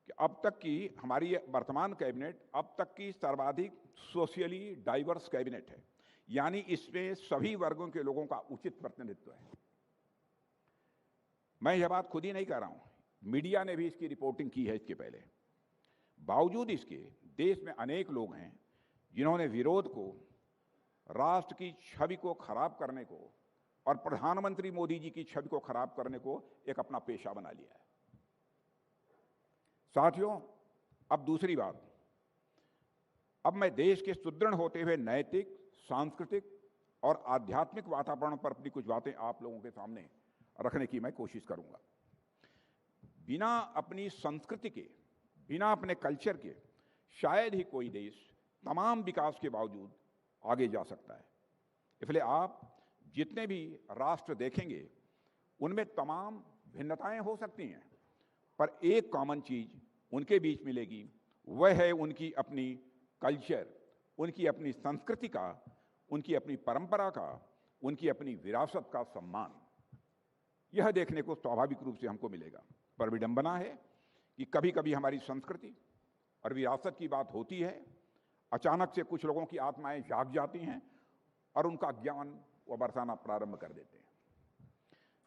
कि अब तक की हमारी वर्तमान कैबिनेट अब तक की सर्वाधिक सोशली डाइवर्स कैबिनेट है, यानी इसमें सभी वर्गों के लोगों का उचित प्रतिनिधित्व है। मैं यह बात खुद ही नहीं कह रहा हूं, मीडिया ने भी इसकी रिपोर्टिंग की है इसके पहले। बावजूद इसके देश में अनेक लोग हैं जिन्होंने विरोध को, राष्ट्र की छवि को खराब करने को और प्रधानमंत्री मोदी जी की छवि को खराब करने को एक अपना पेशा बना लिया है। साथियों, अब दूसरी बात, अब मैं देश के सुदृढ़ होते हुए नैतिक, सांस्कृतिक और आध्यात्मिक वातावरण पर अपनी कुछ बातें आप लोगों के सामने रखने की मैं कोशिश करूंगा। बिना अपनी संस्कृति के, बिना अपने कल्चर के शायद ही कोई देश तमाम विकास के बावजूद आगे जा सकता है। इसलिए आप जितने भी राष्ट्र देखेंगे उनमें तमाम भिन्नताएं हो सकती हैं, पर एक कॉमन चीज उनके बीच मिलेगी, वह है उनकी अपनी कल्चर, उनकी अपनी संस्कृति का, उनकी अपनी परंपरा का, उनकी अपनी विरासत का सम्मान। यह देखने को स्वाभाविक रूप से हमको मिलेगा। पर विडंबना है कि कभी कभी हमारी संस्कृति और विरासत की बात होती है, अचानक से कुछ लोगों की आत्माएं जाग जाती हैं और उनका ज्ञान वो बरसाना प्रारंभ कर देते हैं।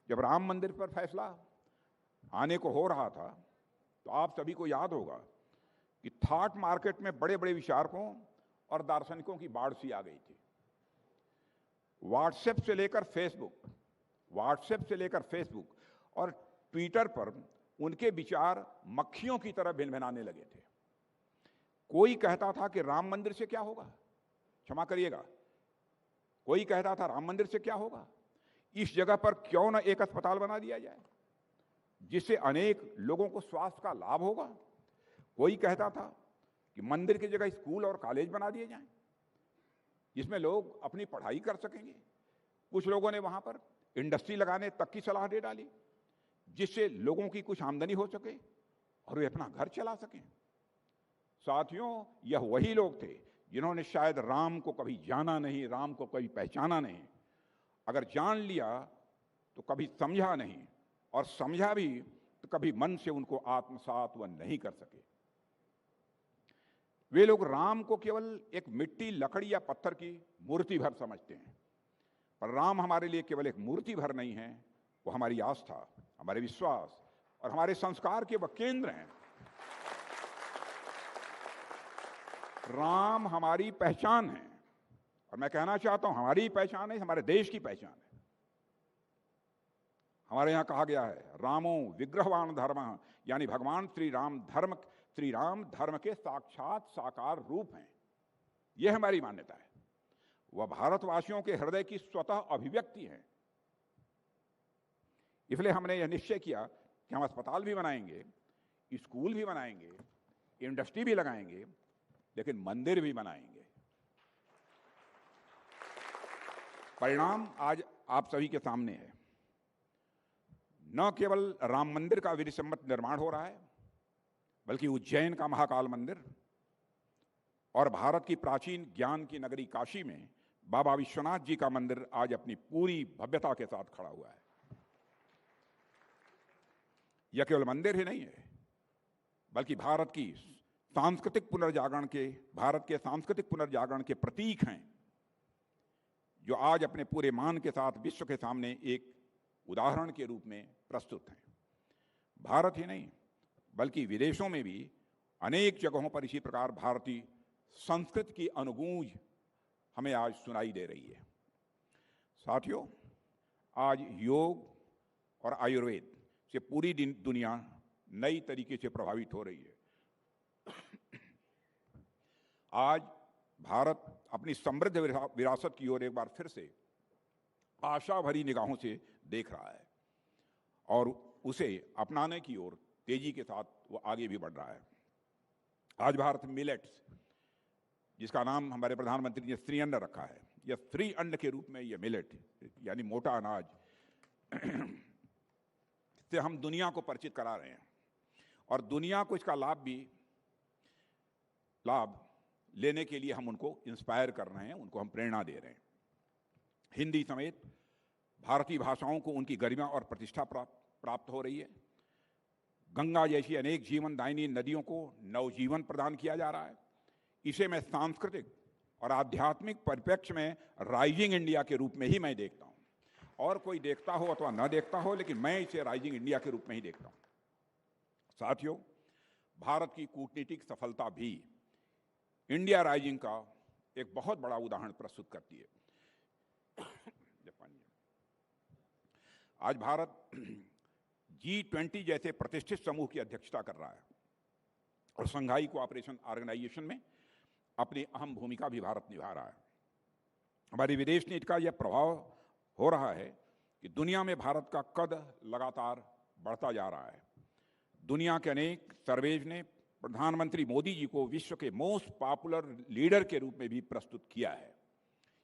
जब राम मंदिर पर फैसला आने को हो रहा था, तो आप सभी को याद होगा कि थॉट मार्केट में बड़े बड़े विचारकों और दार्शनिकों की बाढ़ सी आ गई थी। व्हाट्सएप से लेकर फेसबुक और ट्विटर पर उनके विचार मक्खियों की तरह भिनभिनाने लगे थे। कोई कहता था कि राम मंदिर से क्या होगा, क्षमा करिएगा, कोई कहता था राम मंदिर से क्या होगा, इस जगह पर क्यों न एक अस्पताल बना दिया जाए जिससे अनेक लोगों को स्वास्थ्य का लाभ होगा। कोई कहता था कि मंदिर की जगह स्कूल और कॉलेज बना दिए जाएं जिसमें लोग अपनी पढ़ाई कर सकेंगे। कुछ लोगों ने वहां पर इंडस्ट्री लगाने तक की सलाह दे डाली जिससे लोगों की कुछ आमदनी हो सके और वे अपना घर चला सकें। साथियों, यह वही लोग थे जिन्होंने शायद राम को कभी जाना नहीं, राम को कभी पहचाना नहीं, अगर जान लिया तो कभी समझा नहीं, और समझा भी तो कभी मन से उनको आत्मसात वह नहीं कर सके। वे लोग राम को केवल एक मिट्टी, लकड़ी या पत्थर की मूर्ति भर समझते हैं, पर राम हमारे लिए केवल एक मूर्ति भर नहीं है, वो हमारी आस्था, हमारे विश्वास और हमारे संस्कार के वह केंद्र हैं। राम हमारी पहचान है, और मैं कहना चाहता हूं हमारी पहचान है, हमारे देश की पहचान है। हमारे यहां कहा गया है, रामो विग्रहवान धर्म, यानी भगवान श्री राम धर्म के साक्षात साकार रूप हैं। यह हमारी मान्यता है। वह भारतवासियों के हृदय की स्वतः अभिव्यक्ति है। इसलिए हमने यह निश्चय किया कि हम अस्पताल भी बनाएंगे, स्कूल भी बनाएंगे, इंडस्ट्री भी लगाएंगे, लेकिन मंदिर भी बनाएंगे। परिणाम आज आप सभी के सामने है। न केवल राम मंदिर का विधिसम्मत निर्माण हो रहा है, बल्कि उज्जैन का महाकाल मंदिर और भारत की प्राचीन ज्ञान की नगरी काशी में बाबा विश्वनाथ जी का मंदिर आज अपनी पूरी भव्यता के साथ खड़ा हुआ है। यह केवल मंदिर ही नहीं है, बल्कि भारत के सांस्कृतिक पुनर्जागरण के प्रतीक हैं, जो आज अपने पूरे मान के साथ विश्व के सामने एक उदाहरण के रूप में प्रस्तुत हैं। भारत ही नहीं, बल्कि विदेशों में भी अनेक जगहों पर इसी प्रकार भारतीय संस्कृति की अनुगूंज हमें आज सुनाई दे रही है। साथियों, आज योग और आयुर्वेद से पूरी दुनिया नई तरीके से प्रभावित हो रही है। आज भारत अपनी समृद्ध विरासत की ओर एक बार फिर से आशा भरी निगाहों से देख रहा है और उसे अपनाने की ओर तेजी के साथ वो आगे भी बढ़ रहा है। आज भारत मिलेट्स, जिसका नाम हमारे प्रधानमंत्री ने श्री अन्न रखा है, यह श्री अन्न के रूप में यह मिलेट यानी मोटा अनाज से हम दुनिया को परिचित करा रहे हैं, और दुनिया को इसका लाभ लेने के लिए हम उनको इंस्पायर कर रहे हैं, उनको हम प्रेरणा दे रहे हैं। हिंदी समेत भारतीय भाषाओं को उनकी गरिमा और प्रतिष्ठा प्राप्त हो रही है। गंगा जैसी अनेक जीवनदायिनी नदियों को नवजीवन प्रदान किया जा रहा है। इसे मैं सांस्कृतिक और आध्यात्मिक परिप्रेक्ष्य में राइजिंग इंडिया के रूप में ही मैं देखता हूं, और कोई देखता हो अथवा न देखता हो, लेकिन मैं इसे राइजिंग इंडिया के रूप में ही देखता हूं। साथियों, भारत की कूटनीतिक सफलता भी इंडिया राइजिंग का एक बहुत बड़ा उदाहरण प्रस्तुत करती है। आज भारत G20 जैसे प्रतिष्ठित समूह की अध्यक्षता कर रहा है, और शंघाई कोऑपरेशन ऑर्गेनाइजेशन में अपनी अहम भूमिका भी भारत निभा रहा है। हमारी विदेश नीति का यह प्रभाव हो रहा है कि दुनिया में भारत का कद लगातार बढ़ता जा रहा है। दुनिया के अनेक सर्वेज ने प्रधानमंत्री मोदी जी को विश्व के मोस्ट पॉपुलर लीडर के रूप में भी प्रस्तुत किया है।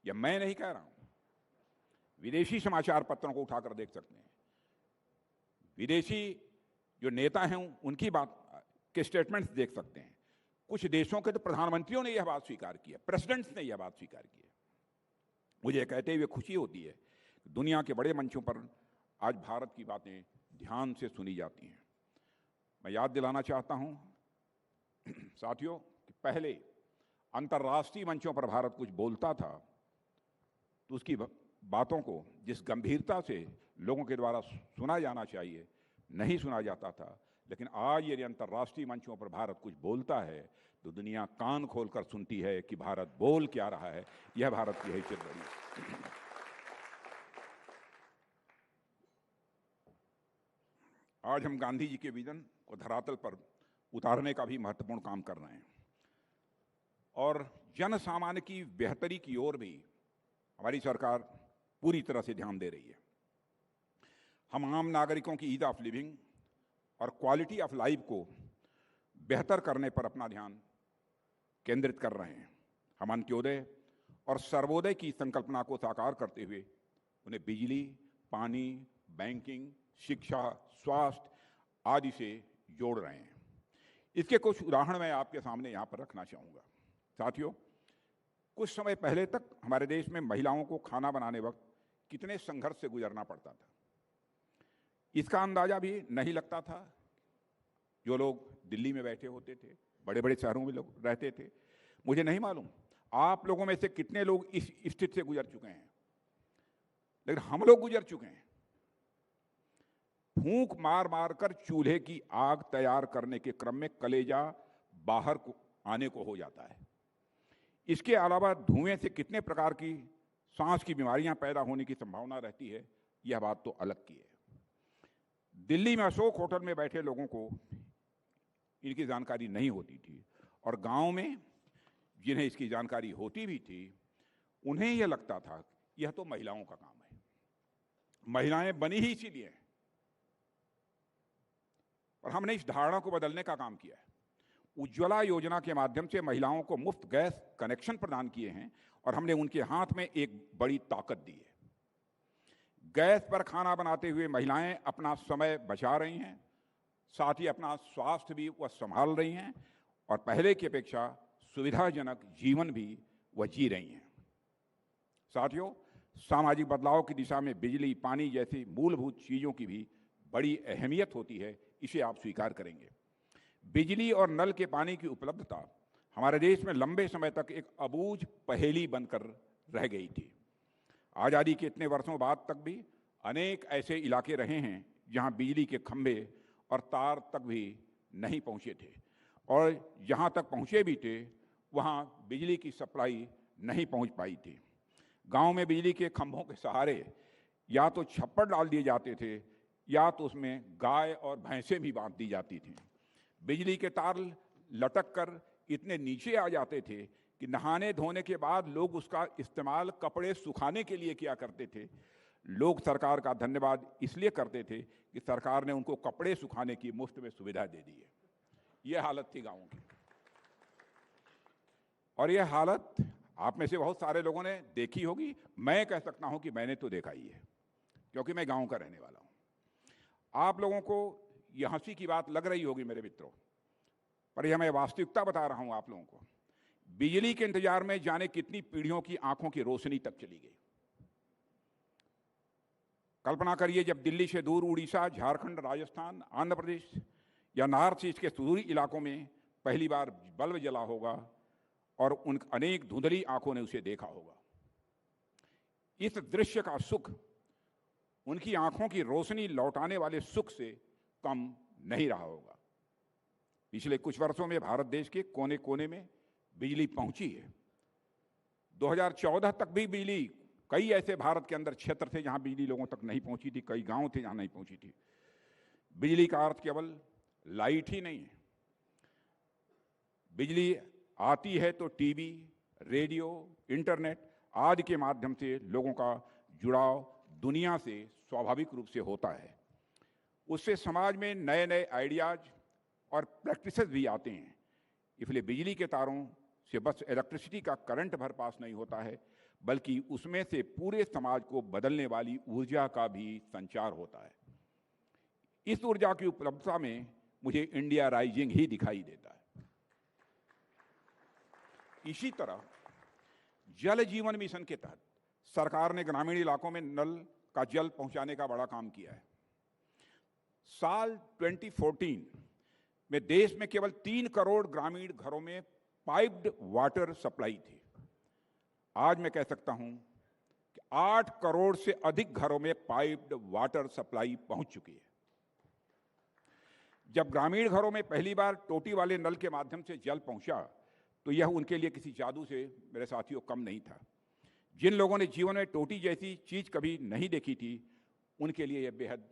यह मैं नहीं कह रहा हूं, विदेशी समाचार पत्रों को उठाकर देख सकते हैं। विदेशी जो नेता हैं उनकी बात के स्टेटमेंट्स देख सकते हैं। कुछ देशों के तो प्रधानमंत्रियों ने यह बात स्वीकार की है, प्रेसिडेंट्स ने यह बात स्वीकार की है। मुझे कहते हुए खुशी होती है कि दुनिया के बड़े मंचों पर आज भारत की बातें ध्यान से सुनी जाती हैं। मैं याद दिलाना चाहता हूं साथियों कि पहले अंतर्राष्ट्रीय मंचों पर भारत कुछ बोलता था तो उसकी बातों को जिस गंभीरता से लोगों के द्वारा सुना जाना चाहिए नहीं सुना जाता था, लेकिन आज यदि अंतर्राष्ट्रीय मंचों पर भारत कुछ बोलता है तो दुनिया कान खोलकर सुनती है कि भारत बोल क्या रहा है। यह भारत की हैसियत बड़ी है। आज हम गांधी जी के विजन को धरातल पर उतारने का भी महत्वपूर्ण काम कर रहे हैं और जन सामान्य की बेहतरी की ओर भी हमारी सरकार पूरी तरह से ध्यान दे रही है। हम आम नागरिकों की ईज ऑफ लिविंग और क्वालिटी ऑफ लाइफ को बेहतर करने पर अपना ध्यान केंद्रित कर रहे हैं। हम अंत्योदय और सर्वोदय की संकल्पना को साकार करते हुए उन्हें बिजली, पानी, बैंकिंग, शिक्षा, स्वास्थ्य आदि से जोड़ रहे हैं। इसके कुछ उदाहरण मैं आपके सामने यहाँ पर रखना चाहूँगा। साथियों, कुछ समय पहले तक हमारे देश में महिलाओं को खाना बनाने वक्त कितने संघर्ष से गुजरना पड़ता था, इसका अंदाजा भी नहीं लगता था। जो लोग दिल्ली में बैठे होते थे, बड़े बड़े शहरों में लोग रहते थे, मुझे नहीं मालूम आप लोगों में से कितने लोग इस स्थिति से गुजर चुके हैं, लेकिन हम लोग गुजर चुके हैं। फूंक मार मार कर चूल्हे की आग तैयार करने के क्रम में कलेजा बाहर को आने को हो जाता है। इसके अलावा धुएं से कितने प्रकार की सांस की बीमारियां पैदा होने की संभावना रहती है, यह बात तो अलग की है। दिल्ली में अशोक होटल में बैठे लोगों को इनकी जानकारी नहीं होती थी और गांव में जिन्हें इसकी जानकारी होती भी थी उन्हें यह लगता था यह तो महिलाओं का काम है, महिलाएं बनी ही इसीलिए हैं। और हमने इस धारणा को बदलने का काम किया है। उज्ज्वला योजना के माध्यम से महिलाओं को मुफ्त गैस कनेक्शन प्रदान किए हैं और हमने उनके हाथ में एक बड़ी ताकत दी है। गैस पर खाना बनाते हुए महिलाएं अपना समय बचा रही हैं, साथ ही अपना स्वास्थ्य भी वह संभाल रही हैं और पहले की अपेक्षा सुविधाजनक जीवन भी वह जी रही हैं। साथियों, सामाजिक बदलाव की दिशा में बिजली, पानी जैसी मूलभूत चीज़ों की भी बड़ी अहमियत होती है, इसे आप स्वीकार करेंगे। बिजली और नल के पानी की उपलब्धता हमारे देश में लंबे समय तक एक अबूझ पहेली बनकर रह गई थी। आज़ादी के इतने वर्षों बाद तक भी अनेक ऐसे इलाके रहे हैं जहां बिजली के खंभे और तार तक भी नहीं पहुंचे थे और जहां तक पहुंचे भी थे वहां बिजली की सप्लाई नहीं पहुंच पाई थी। गांव में बिजली के खंभों के सहारे या तो छप्पर डाल दिए जाते थे या तो उसमें गाय और भैंसें भी बांध दी जाती थीं। बिजली के तार लटक कर इतने नीचे आ जाते थे कि नहाने धोने के बाद लोग उसका इस्तेमाल कपड़े सुखाने के लिए किया करते थे। लोग सरकार का धन्यवाद इसलिए करते थे कि सरकार ने उनको कपड़े सुखाने की मुफ्त में सुविधा दे दी है। यह हालत थी गाँवों की और यह हालत आप में से बहुत सारे लोगों ने देखी होगी। मैं कह सकता हूं कि मैंने तो देखा ही है क्योंकि मैं गाँव का रहने वाला हूं। आप लोगों को यह हंसी की बात लग रही होगी मेरे मित्रों, पर यह मैं वास्तविकता बता रहा हूं आप लोगों को। बिजली के इंतजार में जाने कितनी पीढ़ियों की आंखों की रोशनी तक चली गई। कल्पना करिए जब दिल्ली से दूर उड़ीसा, झारखंड, राजस्थान, आंध्र प्रदेश या नॉर्थ ईस्ट के सुदूरी इलाकों में पहली बार बल्ब जला होगा और उन अनेक धुंधली आंखों ने उसे देखा होगा। इस दृश्य का सुख उनकी आंखों की रोशनी लौटाने वाले सुख से कम नहीं रहा होगा। पिछले कुछ वर्षों में भारत देश के कोने कोने में बिजली पहुंची है। 2014 तक भी बिजली, कई ऐसे भारत के अंदर क्षेत्र थे जहां बिजली लोगों तक नहीं पहुंची थी, कई गांव थे जहां नहीं पहुंची थी। बिजली का अर्थ केवल लाइट ही नहीं है। बिजली आती है तो टीवी, रेडियो, इंटरनेट आदि के माध्यम से लोगों का जुड़ाव दुनिया से स्वाभाविक रूप से होता है। उससे समाज में नए नए आइडियाज और प्रैक्टिसेस भी आते हैं। इसलिए बिजली के तारों से बस इलेक्ट्रिसिटी का करंट भर पास नहीं होता है, बल्कि उसमें से पूरे समाज को बदलने वाली ऊर्जा का भी संचार होता है। इस ऊर्जा की उपलब्धता में मुझे इंडिया राइजिंग ही दिखाई देता है। इसी तरह जल जीवन मिशन के तहत सरकार ने ग्रामीण इलाकों में नल का जल पहुंचाने का बड़ा काम किया है। साल 2014 में देश में केवल 3 करोड़ ग्रामीण घरों में पाइप्ड वाटर सप्लाई थी। आज मैं कह सकता हूं कि 8 करोड़ से अधिक घरों में पाइप्ड वाटर सप्लाई पहुंच चुकी है। जब ग्रामीण घरों में पहली बार टोटी वाले नल के माध्यम से जल पहुंचा तो यह उनके लिए किसी जादू से, मेरे साथियों, कम नहीं था। जिन लोगों ने जीवन में टोटी जैसी चीज कभी नहीं देखी थी, उनके लिए यह बेहद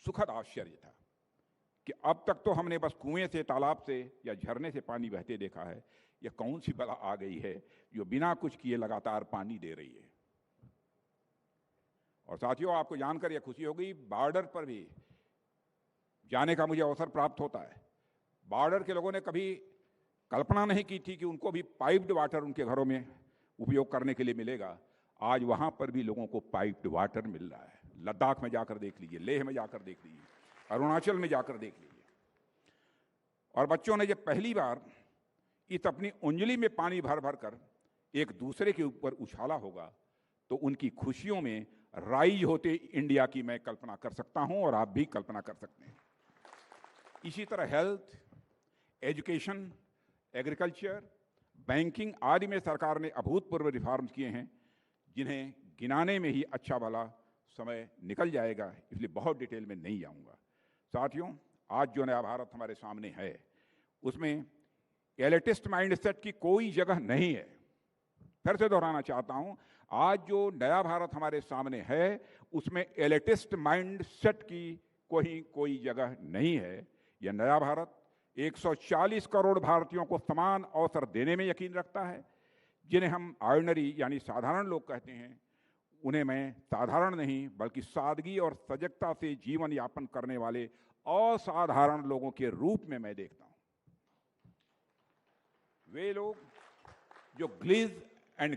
सुखद आश्चर्य था कि अब तक तो हमने बस कुएं से, तालाब से या झरने से पानी बहते देखा है। यह कौन सी बला आ गई है जो बिना कुछ किए लगातार पानी दे रही है। और साथियों, आपको जानकर यह खुशी होगी, बॉर्डर पर भी जाने का मुझे अवसर प्राप्त होता है। बॉर्डर के लोगों ने कभी कल्पना नहीं की थी कि उनको भी पाइप्ड वाटर उनके घरों में उपयोग करने के लिए मिलेगा। आज वहां पर भी लोगों को पाइप्ड वाटर मिल रहा है। लद्दाख में जाकर देख लीजिए, लेह में जाकर देख लीजिए, अरुणाचल में जाकर देख लीजिए। और बच्चों ने जब पहली बार इस अपनी उंगली में पानी भर भर कर एक दूसरे के ऊपर उछाला होगा तो उनकी खुशियों में राइज होते इंडिया की मैं कल्पना कर सकता हूं और आप भी कल्पना कर सकते हैं। इसी तरह हेल्थ, एजुकेशन, एग्रीकल्चर, बैंकिंग आदि में सरकार ने अभूतपूर्व रिफॉर्म्स किए हैं, जिन्हें गिनाने में ही अच्छा भला समय निकल जाएगा, इसलिए बहुत डिटेल में नहीं जाऊंगा। साथियों, आज जो नया भारत हमारे सामने है उसमें एलिटिस्ट माइंडसेट की कोई जगह नहीं है। फिर से दोहराना चाहता हूं, आज जो नया भारत हमारे सामने है उसमें एलिटिस्ट माइंडसेट की कोई जगह नहीं है। यह नया भारत 140 करोड़ भारतीयों को समान अवसर देने में यकीन रखता है। जिन्हें हम ऑर्डिनरी यानी साधारण लोग कहते हैं, उन्हें मैं साधारण नहीं बल्कि सादगी और सजगता से जीवन यापन करने वाले असाधारण लोगों के रूप में मैं देखता हूं। वे लोग जो ग्लिज एंड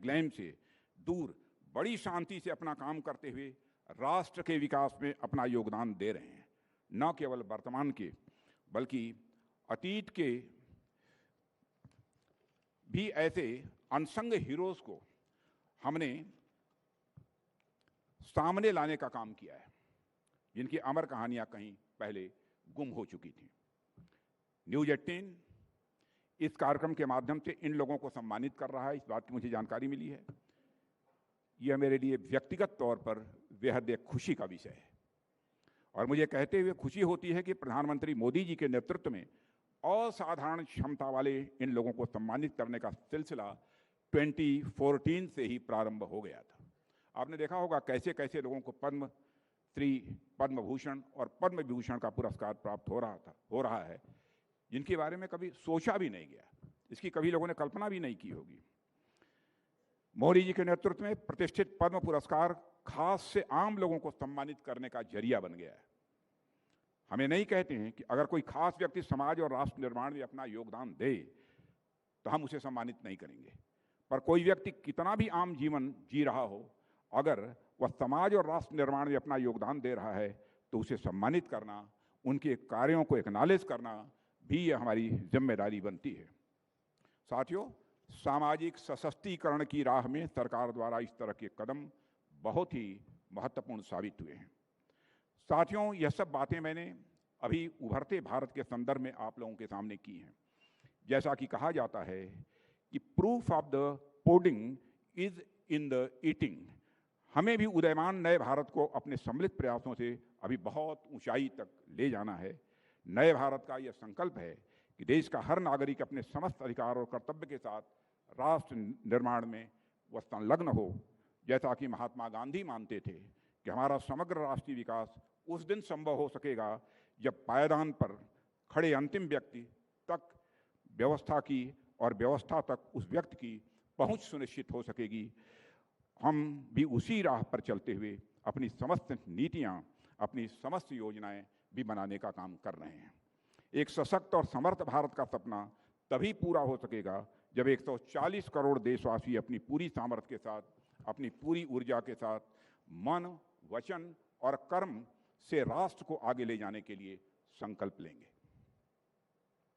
ग्लैम से दूर बड़ी शांति से अपना काम करते हुए राष्ट्र के विकास में अपना योगदान दे रहे हैं। न केवल वर्तमान के बल्कि अतीत के भी ऐसे अनसंग हीरोज को हमने सामने लाने का काम किया है, जिनकी अमर कहानियां कहीं पहले गुम हो चुकी थी। न्यूज़ 18 इस कार्यक्रम के माध्यम से इन लोगों को सम्मानित कर रहा है, इस बात की मुझे जानकारी मिली है। यह मेरे लिए व्यक्तिगत तौर पर बेहद एक खुशी का विषय है और मुझे कहते हुए खुशी होती है कि प्रधानमंत्री मोदी जी के नेतृत्व में असाधारण क्षमता वाले इन लोगों को सम्मानित करने का सिलसिला 2014 से ही प्रारंभ हो गया था। आपने देखा होगा कैसे कैसे लोगों को पद्मश्री, पद्म भूषण और पद्म विभूषण का पुरस्कार प्राप्त हो रहा है, जिनके बारे में कभी सोचा भी नहीं गया, इसकी कभी लोगों ने कल्पना भी नहीं की होगी। मोदी जी के नेतृत्व में प्रतिष्ठित पद्म पुरस्कार खास से आम लोगों को सम्मानित करने का जरिया बन गया है। हमें नहीं कहते हैं कि अगर कोई खास व्यक्ति समाज और राष्ट्र निर्माण में अपना योगदान दे तो हम उसे सम्मानित नहीं करेंगे, पर कोई व्यक्ति कितना भी आम जीवन जी रहा हो, अगर वह समाज और राष्ट्र निर्माण में अपना योगदान दे रहा है तो उसे सम्मानित करना, उनके कार्यों को एक्नॉलेज करना भी यह हमारी जिम्मेदारी बनती है। साथियों, सामाजिक सशक्तिकरण की राह में सरकार द्वारा इस तरह के कदम बहुत ही महत्वपूर्ण साबित हुए हैं। साथियों, यह सब बातें मैंने अभी उभरते भारत के संदर्भ में आप लोगों के सामने की हैं। जैसा कि कहा जाता है कि proof of the pudding is in the eating. हमें भी उदयमान नए भारत को अपने सम्मिलित प्रयासों से अभी बहुत ऊंचाई तक ले जाना है। नए भारत का यह संकल्प है कि देश का हर नागरिक अपने समस्त अधिकार और कर्तव्य के साथ राष्ट्र निर्माण में वह संलग्न हो। जैसा कि महात्मा गांधी मानते थे कि हमारा समग्र राष्ट्रीय विकास उस दिन संभव हो सकेगा जब पायदान पर खड़े अंतिम व्यक्ति तक व्यवस्था की और व्यवस्था तक उस व्यक्ति की पहुंच सुनिश्चित हो सकेगी। हम भी उसी राह पर चलते हुए अपनी समस्त नीतियां, अपनी समस्त योजनाएं भी बनाने का काम कर रहे हैं। एक सशक्त और समर्थ भारत का सपना तभी पूरा हो सकेगा जब 140 करोड़ देशवासी अपनी पूरी सामर्थ्य के साथ, अपनी पूरी ऊर्जा के साथ मन, वचन और कर्म से राष्ट्र को आगे ले जाने के लिए संकल्प लेंगे।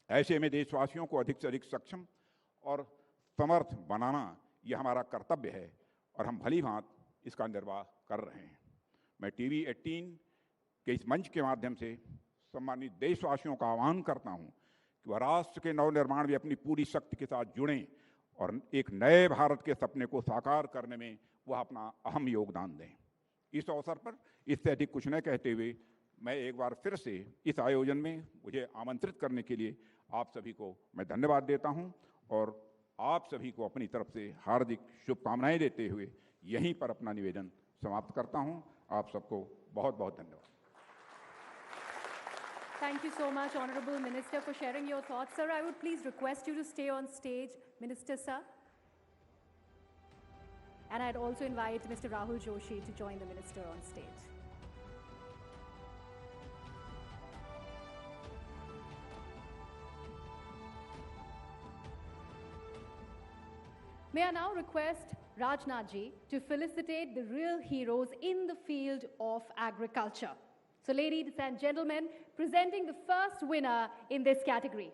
ऐसे में देशवासियों को अधिक से अधिक सक्षम और समर्थ बनाना यह हमारा कर्तव्य है और हम भली भांति इसका निर्वाह कर रहे हैं। मैं टीवी 18 के इस मंच के माध्यम से सम्मानित देशवासियों का आह्वान करता हूं कि वह राष्ट्र के नवनिर्माण में अपनी पूरी शक्ति के साथ जुड़ें और एक नए भारत के सपने को साकार करने में वह अपना अहम योगदान दें। इस अवसर पर इससे अधिक कुछ न कहते हुए मैं एक बार फिर से इस आयोजन में मुझे आमंत्रित करने के लिए आप सभी को मैं धन्यवाद देता हूं और आप सभी को अपनी तरफ से हार्दिक शुभकामनाएं देते हुए यहीं पर अपना निवेदन समाप्त करता हूं। आप सबको बहुत बहुत धन्यवाद। Thank you so much, Honorable Minister, for sharing your thoughts. Sir, I would please request you to stay on stage, Minister Sir. And I'd also invite Mr. Rahul Joshi to join the Minister on stage. May I now request Rajnath Ji to felicitate the real heroes in the field of agriculture. So ladies and gentlemen, presenting the first winner in this category.